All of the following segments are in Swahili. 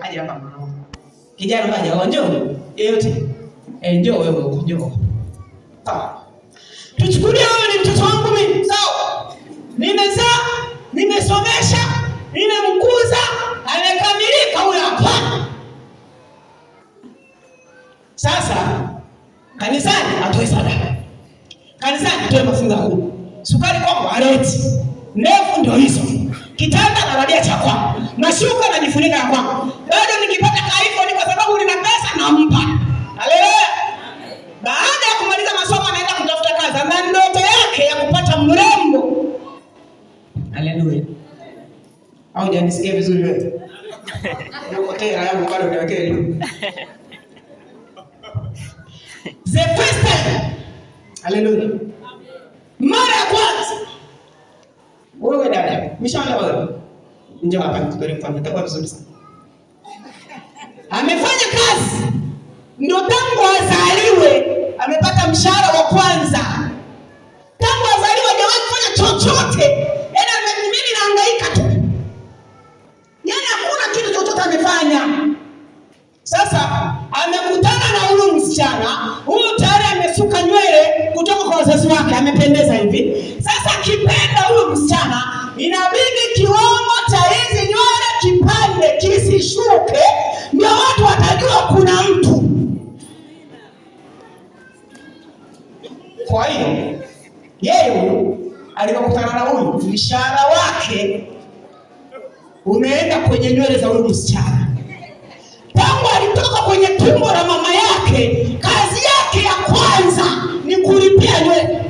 aje hapa mwanangu. Kijana kaja, njoo. Yeyote. Njoo wewe huko, njoo. Sawa. Tuchukulie wewe ni mtoto wangu mimi, sawa? Nimezaa, nimesomesha, nimemkuza, amekamilika huyo hapa. Sasa kanisani atoe sadaka. Kanisani atoe mafunga huu. Sukari kwangu aleti. Ndefu ndio hizo. Kitanda nalalia cha kwangu. Mashuka najifunika ya kwangu. Bado nikipata iPhone kwa sababu nina pesa nampa. Haleluya. Baada ya kumaliza masomo anaenda kutafuta kazi. Na ndoto yake ya kupata mrembo. Haleluya. Au janisikia vizuri wewe? Ndio tena yangu bado niwekee juu. The first time. Haleluya. Mara ya kwanza. Wewe dada, mishaona wewe. Njoo hapa tukore mfano, itakuwa vizuri sana. Amefanya kazi. Ndio tangu azaliwe amepata mshahara wa kwanza. Tangu azaliwe hajawahi kufanya chochote. Yaani mimi nahangaika tu. Yaani hakuna kitu chochote amefanya. Sasa amekutana na huyu msichana, huyu tayari amesuka nywele kutoka kwa wazazi wake, amependeza hivi. Sasa akipenda huyu msichana, inabidi kiwango cha hizi nywele kipande kisishuke, ndio watu watajua kuna mtu. Kwa hiyo yeye alipokutana na huyu, mshahara wake umeenda kwenye nywele za huyu msichana. Tangu alitoka kwenye tumbo la mama yake, kazi yake ya kwanza ni kulipia nywele.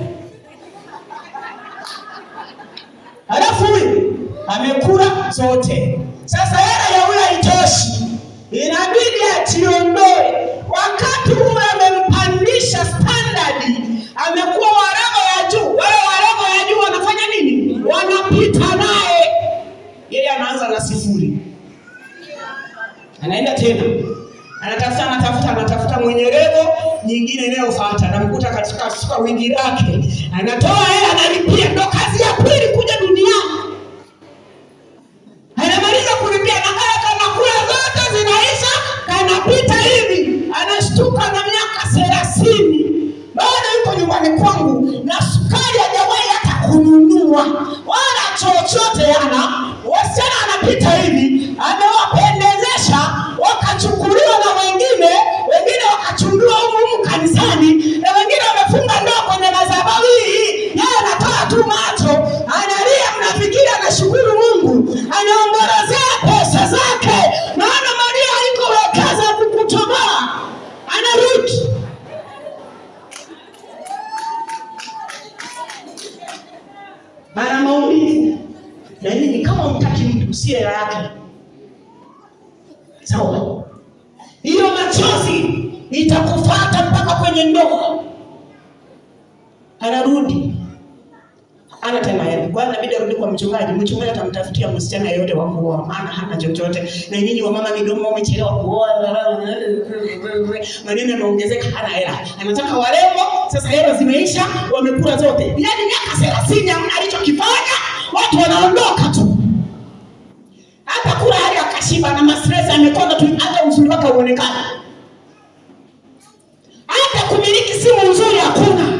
Halafu huyu amekula zote. Sasa hela ya huyu haitoshi. Inabidi ajiondoe. Wakati huyu amempandisha standard, amekuwa wa level ya juu. Wale wa level ya juu wanafanya nini? Wanapita naye. Yeye anaanza na sifuri. Anaenda tena. Anatafuta mwenye level nyingine inayofuata. Anamkuta katika suka wingi lake. Anatoa hela analipia, ndo kazi ya pili kuja duniani. Anamaliza kulipia na kaya kula zote zinaisha, kanapita hivi. Anashtuka na miaka 30. Bado yuko nyumbani kwangu na sukari hajawahi hata kununua. Wala chochote yana. Wasichana anapita hivi, amewapendezesha, wakachukuliwa na wengine wakachungiwa humu kanisani, na wengine wamefunga ndoa kwenye madhabahu hii. Yeye anatoa tu macho, analia, mnafikiri anashukuru Mungu, anaombolezea pesa zake, maana Maria haiko wekaza kukutoboa. Anarudi. Mara maumivu. Na nini kama mtaki mtu usiye yake. Sawa. Hiyo machozi itakufuata mpaka kwenye ndoa. Anarudi. Ana tena yeye. Kwa nini inabidi arudi kwa mchungaji? Mchungaji atamtafutia msichana yeyote wa kuoa, maana hana chochote. Na nyinyi wa mama midomo umechelewa kuoa. Maneno yameongezeka, hana hela. Anataka warembo, sasa hela zimeisha, wamekula zote. Yaani miaka 30 hamna alichokifanya, watu wanaondoka tu. Hata kula hali akashiba na mastress amekonda tu, hata uzuri wake uonekana. Hata kumiliki simu nzuri hakuna.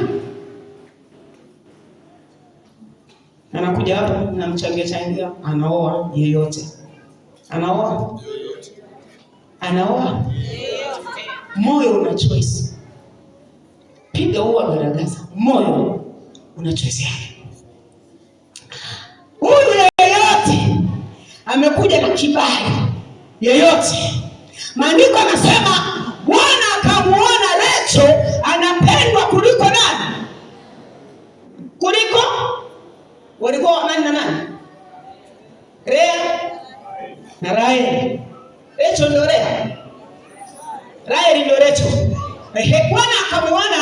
Anakuja hapa na changia, anaoa yeyote. Anaoa yeyote. Anaoa yeyote. Moyo una choice. Piga huwa garagaza. Moyo una choice yake. Huyu yeyote amekuja na kibali yeyote. Maandiko anasema Bwana akamuona Rachel anapendwa kuliko nani? Kuliko walikuwa nani na nani? Lea na Raheli. Rachel ndio Lea. Raheli ndio Rachel. Bwana akamuona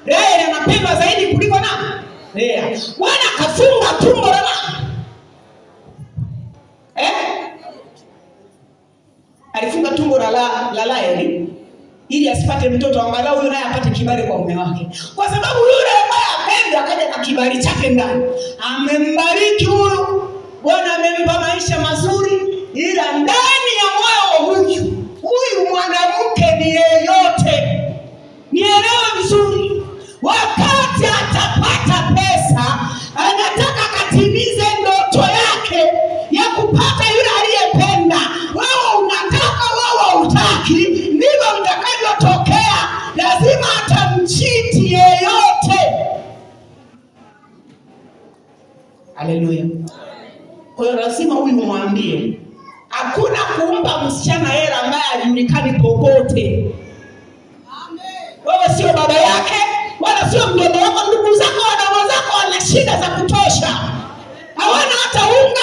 Raheli anapendwa zaidi kuliko nani? Lea. Bwana akafunga tumbo la nani? Alifunga tumbo la Raheli ili asipate mtoto, angalau yule naye apate kibali kwa mume wake. Kwa sababu yule ambaye apenda akaja na kibali chake ndani. Amembariki huyu. Bwana amempa maisha mazuri, ila ndani ya moyo wa huyu Haleluya. Kwa hiyo lazima huyu mwambie, hakuna kumpa msichana hela ambaye hajulikani popote. Wewe sio baba yake, wala sio mdogo wako. Ndugu zako, wadogo zako wana shida za kutosha, hawana hata unga